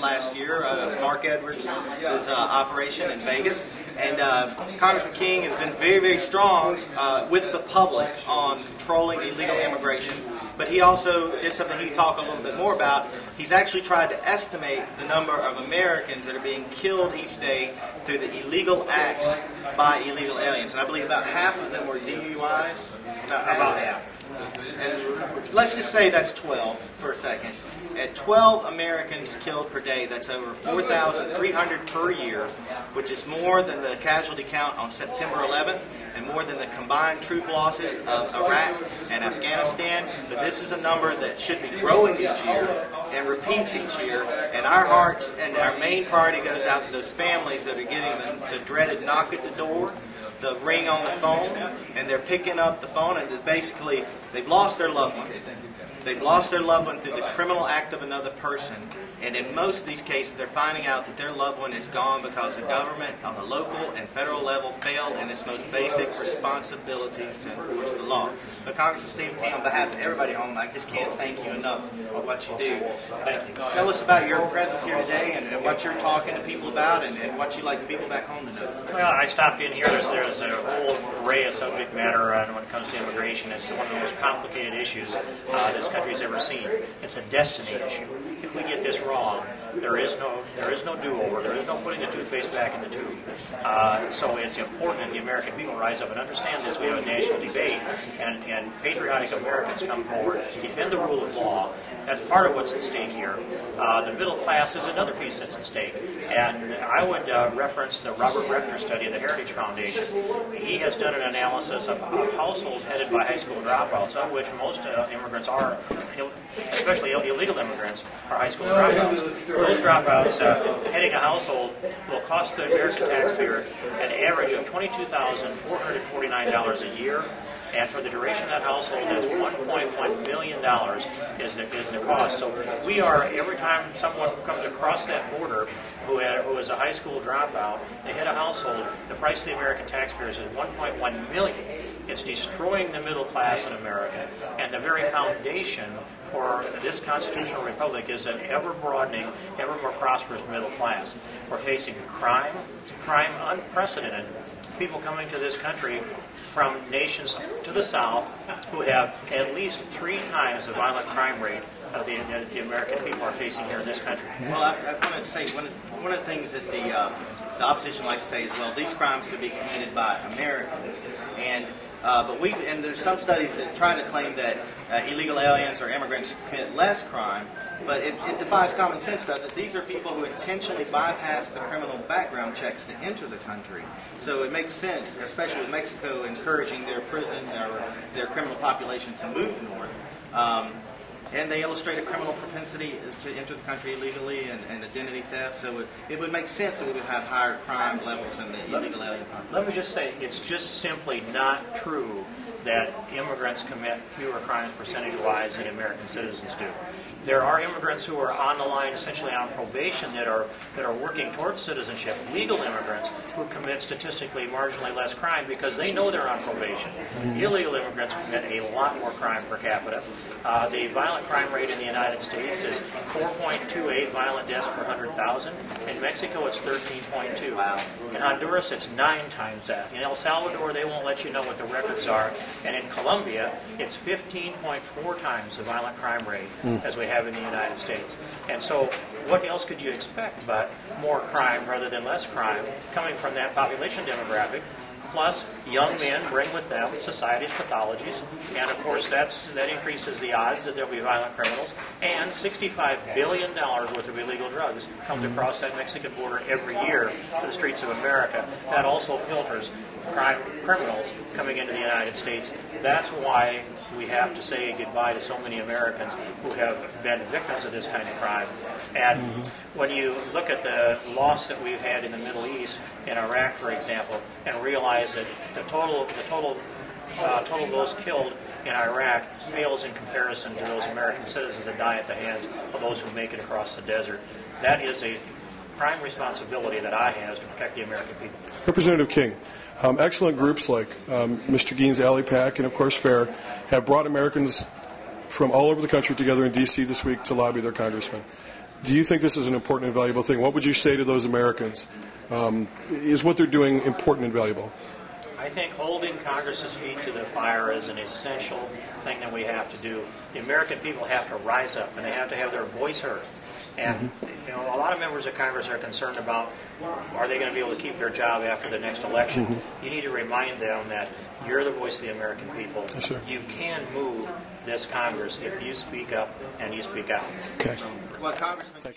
Last year, Mark Edwards' operation in Vegas, and Congressman King has been very, very strong with the public on controlling illegal immigration. But he also did something he talked a little bit more about. He's actually tried to estimate the number of Americans that are being killed each day through the illegal acts by illegal aliens. And I believe about half of them were DUIs. About half. And let's just say that's 12 for a second. At 12 Americans killed per day, that's over 4,300 per year, which is more than the casualty count on September 11th and more than the combined troop losses of Iraq and Afghanistan. But this is a number that should be growing each year and repeats each year. And our hearts and our main priority goes out to those families that are getting the dreaded knock at the door, the ring on the phone, and they're picking up the phone, and basically they've lost their loved one. They've lost their loved one through the criminal act of another person, and in most of these cases they're finding out that their loved one is gone because the government on the local and federal level failed in its most basic responsibilities to enforce the law. But Congressman Stephen King, on behalf of everybody home, I just can't thank you enough for what you do. Tell us about your presence here today and what you're talking to people about and what you'd like the people back home to know. Well, I stopped in here. There's a whole array of subject matter when it comes to immigration. It's one of the most complicated issues this country's ever seen. It's a destiny issue. If we get this wrong, there is no do-over. There is no putting the toothpaste back in the tube. So it's important that the American people rise up and understand this. We have a national debate, and patriotic Americans come forward to defend the rule of law. That's part of what's at stake here. The middle class is another piece that's at stake. And I would reference the Robert Rector study of the Heritage Foundation. He has done an analysis of households headed by high school dropouts, of which most immigrants are, especially illegal immigrants, are high school dropouts. Those dropouts heading a household will cost the American taxpayer an average of $22,449 a year. And for the duration of that household, that's $1.1 million is the cost. So we are, every time someone comes across that border who is a high school dropout, they hit a household, the price of the American taxpayers is $1.1 million. It's destroying the middle class in America. And the very foundation for this constitutional republic is an ever-broadening, ever more prosperous middle class. We're facing crime unprecedented. People coming to this country from nations to the south who have at least 3 times the violent crime rate of the American people are facing here in this country. Well, I wanted to say one of the things that the opposition likes to say is, well, these crimes could be committed by Americans, but there's some studies that try to claim that illegal aliens or immigrants commit less crime. But it defies common sense, doesn't it? These are people who intentionally bypass the criminal background checks to enter the country. So it makes sense, especially with Mexico encouraging their prison or their criminal population to move north. And they illustrate a criminal propensity to enter the country illegally and identity theft. So it would make sense that we would have higher crime levels in the illegal alien population. Let me just say, it's just simply not true that immigrants commit fewer crimes percentage-wise than American citizens do. There are immigrants who are on the line, essentially on probation, that are working towards citizenship. Legal immigrants who commit statistically marginally less crime because they know they're on probation. Illegal immigrants commit a lot more crime per capita. The violent crime rate in the United States is 4.28 violent deaths per 100,000. In Mexico, it's 13.2. Wow. In Honduras, it's 9 times that. In El Salvador, they won't let you know what the records are. And in Colombia, it's 15.4 times the violent crime rate as we have in the United States. And so what else could you expect but more crime rather than less crime coming from that population demographic? Plus, young men bring with them society's pathologies, and of course that increases the odds that there'll be violent criminals. And $65 billion worth of illegal drugs comes across that Mexican border every year to the streets of America. That also filters criminals coming into the United States. That's why we have to say goodbye to so many Americans who have been victims of this kind of crime. And when you look at the loss that we've had in the Middle East, in Iraq, for example, and realize that the total of those killed in Iraq pales in comparison to those American citizens that die at the hands of those who make it across the desert, that is a prime responsibility that I have to protect the American people. Representative King, excellent groups like Mr. Gheen's Alley Pack and, of course, FAIR have brought Americans from all over the country together in D.C. this week to lobby their congressman. Do you think this is an important and valuable thing? What would you say to those Americans? Is what they're doing important and valuable? I think holding Congress's feet to the fire is an essential thing that we have to do. The American people have to rise up, and they have to have their voice heard. And you know, a lot of members of Congress are concerned about, are they going to be able to keep their job after the next election? You need to remind them that you're the voice of the American people. Yes, sir. You can move this Congress if you speak up and you speak out. Okay. Well, Congressman.